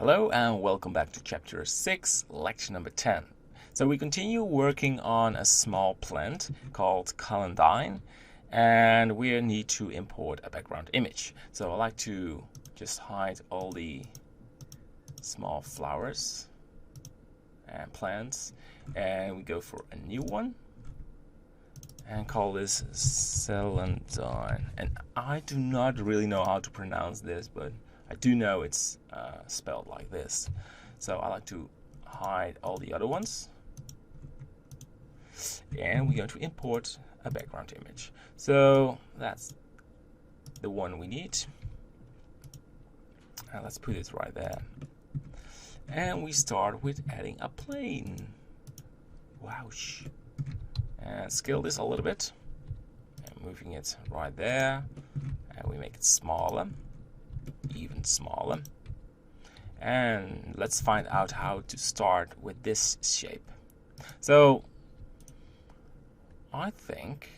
Hello and welcome back to chapter 6, lecture number 10. So we continue working on a small plant called celandine, and we need to import a background image. So I like to just hide all the small flowers and plants, and we go for a new one and call this celandine. And I do not really know how to pronounce this, but I do know it's spelled like this. So I like to hide all the other ones. And we're going to import a background image. So that's the one we need. And let's put it right there. And we start with adding a plane. Whoosh. And scale this a little bit. And moving it right there. And we make it smaller. Even smaller. And let's find out how to start with this shape. So I think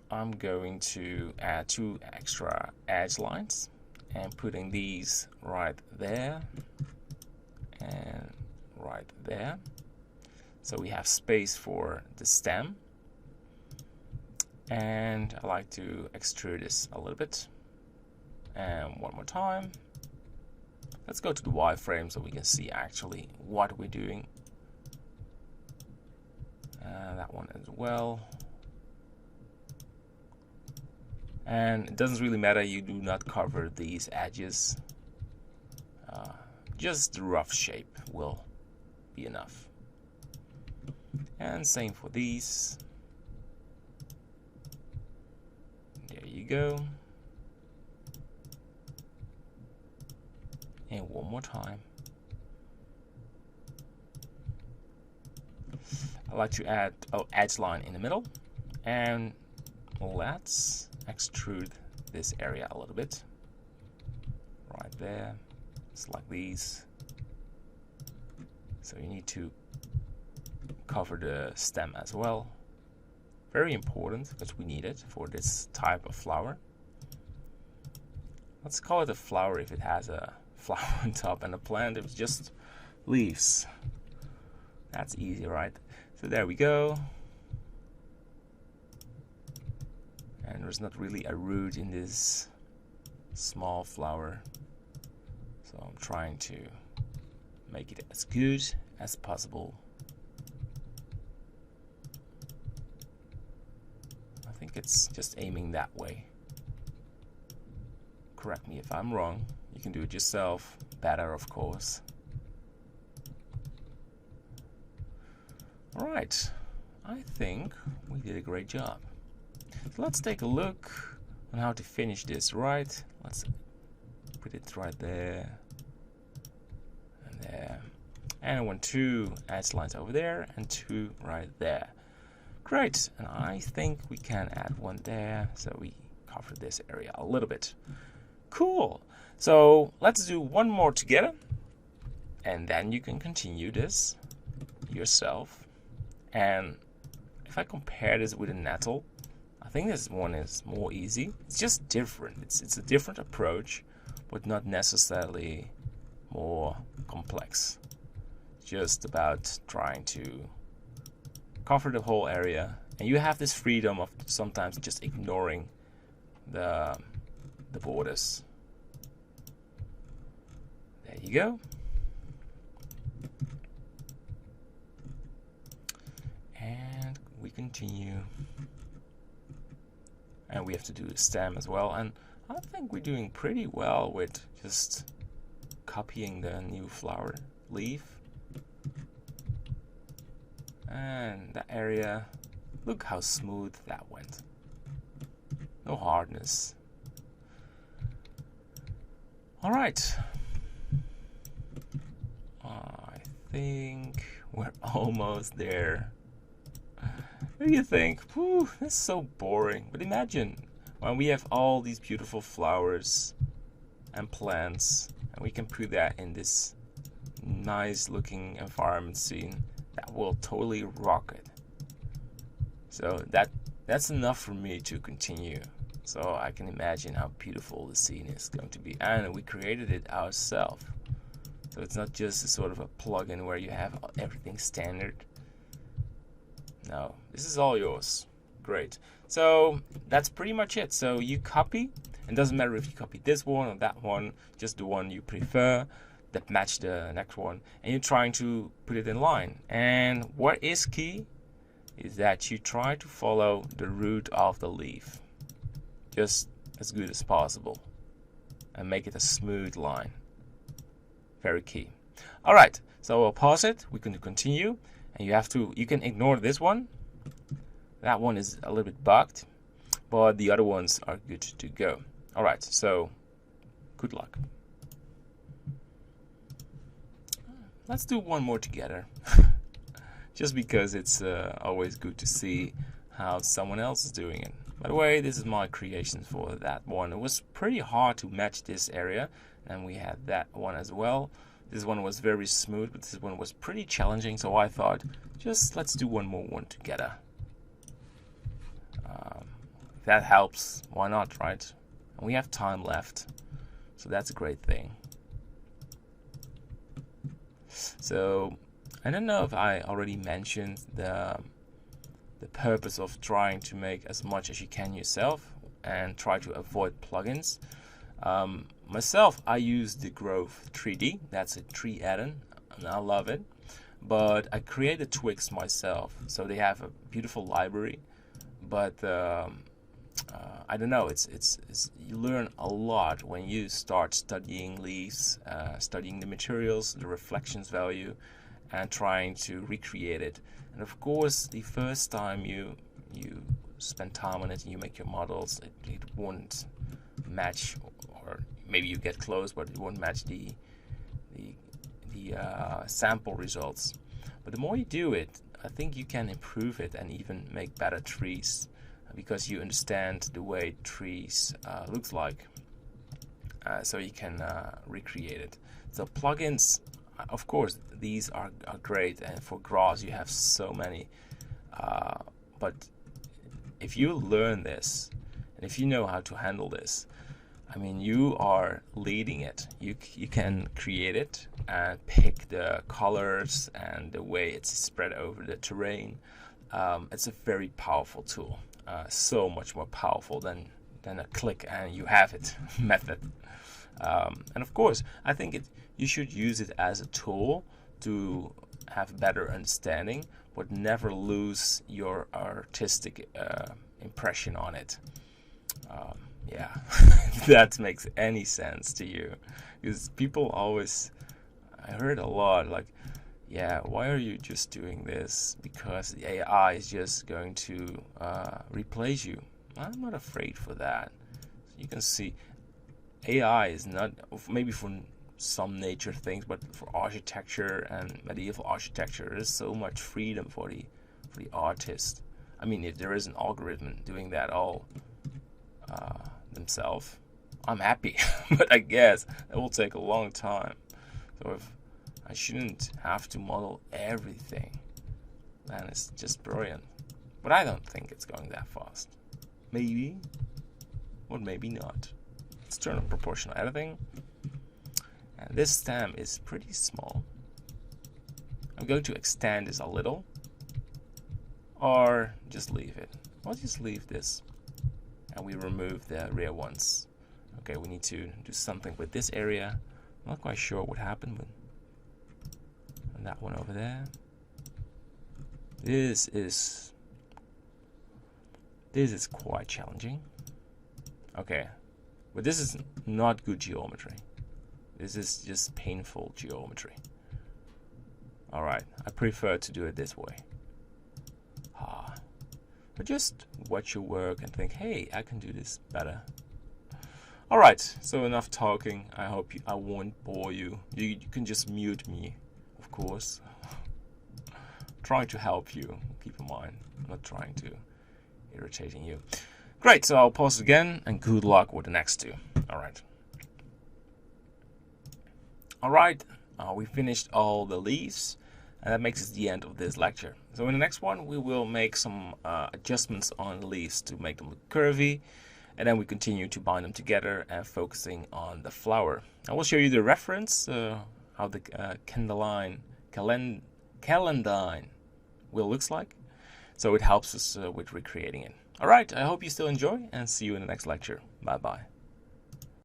I'm going to add 2 extra edge lines and putting these right there and right there, so we have space for the stem. And I like to extrude this a little bit. And one more time. Let's go to the wireframe so we can see actually what we're doing. That one as well. And it doesn't really matter, you do not cover these edges. Just the rough shape will be enough. And same for these. There you go. And one more time. I like to add edge line in the middle, and let's extrude this area a little bit. Right there, just like these. So you need to cover the stem as well. Very important because we need it for this type of flower. Let's call it a flower if it has a flower on top, and a plant if it's just leaves. That's easy, right? So there we go. And there's not really a root in this small flower, so I'm trying to make it as good as possible. I think it's just aiming that way. Correct me if I'm wrong. You can do it yourself, better of course. Alright, I think we did a great job. So let's take a look on how to finish this right. Let's put it right there and there. And I want 2 edge lines over there and 2 right there. Great, and I think we can add 1 there, so we cover this area a little bit. Cool. So let's do 1 more together, and then you can continue this yourself. And if I compare this with a nettle, I think this one is more easy. It's just different. It's a different approach, but not necessarily more complex. It's just about trying to cover the whole area, and you have this freedom of sometimes just ignoring the borders. There you go. And we continue. And we have to do the stem as well. And I think we're doing pretty well with just copying the new flower leaf. And that area, look how smooth that went. No hardness. Alright. I think we're almost there. What do you think? Whew, that's so boring. But imagine when we have all these beautiful flowers and plants, and we can put that in this nice looking environment scene, that will totally rock it. So that's enough for me to continue. So I can imagine how beautiful the scene is going to be. And we created it ourselves. So it's not just a sort of a plugin where you have everything standard. No, this is all yours. Great. So that's pretty much it. So you copy. It doesn't matter if you copy this one or that one, just the one you prefer that match the next one, and you're trying to put it in line. And what is key is that you try to follow the root of the leaf just as good as possible and make it a smooth line. Very key. All right, so I'll pause it. We can continue, and you can ignore this one. That one is a little bit bugged, but the other ones are good to go. All right, so good luck. Let's do one more together, just because it's always good to see how someone else is doing it. By the way, this is my creation for that one. It was pretty hard to match this area, and we had that one as well. This one was very smooth, but this one was pretty challenging, so I thought, just let's do one more one together. If that helps, why not, right? And we have time left, so that's a great thing. So I don't know if I already mentioned the purpose of trying to make as much as you can yourself and try to avoid plugins. Myself, I use the Grove 3D. That's a tree add-in, and I love it. But I created Twigs myself, so they have a beautiful library. But I don't know. It's you learn a lot when you start studying leaves, studying the materials, the reflections value, and trying to recreate it. And of course, the first time you spend time on it and you make your models, it won't match, or maybe you get close, but it won't match the sample results. But the more you do it, I think you can improve it and even make better trees, because you understand the way trees looks like, so you can recreate it. So plugins, of course, these are great, and for grass you have so many, but if you learn this and if you know how to handle this, I mean, you are leading it. You can create it and pick the colors and the way it's spread over the terrain. It's a very powerful tool, so much more powerful than a click and you have it method. And of course, I think you should use it as a tool to have better understanding, but never lose your artistic impression on it. Yeah, if that makes any sense to you, because people always, I heard a lot like, yeah, why are you just doing this? Because the AI is just going to replace you. I'm not afraid for that. You can see AI is not, maybe for some nature things, but for architecture and medieval architecture, there's so much freedom for the artist. I mean, if there is an algorithm doing that all themselves, I'm happy. But I guess it will take a long time. So if I shouldn't have to model everything, then it's just brilliant. But I don't think it's going that fast. Maybe, or maybe not. Let's turn on proportional editing. And this stem is pretty small. I'm going to extend this a little, or just leave it. I'll just leave this, and we remove the rear ones. Okay, we need to do something with this area. I'm not quite sure what happened with that one over there. This is quite challenging. Okay, but this is not good geometry. This is just painful geometry. Alright, I prefer to do it this way. But just watch your work and think, hey, I can do this better. Alright, so enough talking. I hope I won't bore you. You can just mute me, of course. Trying to help you, keep in mind. I'm not trying to irritating you. Great, so I'll pause again, and good luck with the next two. Alright, we finished all the leaves, and that makes it the end of this lecture. So in the next one, we will make some adjustments on the leaves to make them look curvy, and then we continue to bind them together and focusing on the flower. I will show you the reference, how how the celandine wheel looks like. So it helps us with recreating it. Alright, I hope you still enjoy, and see you in the next lecture. Bye bye.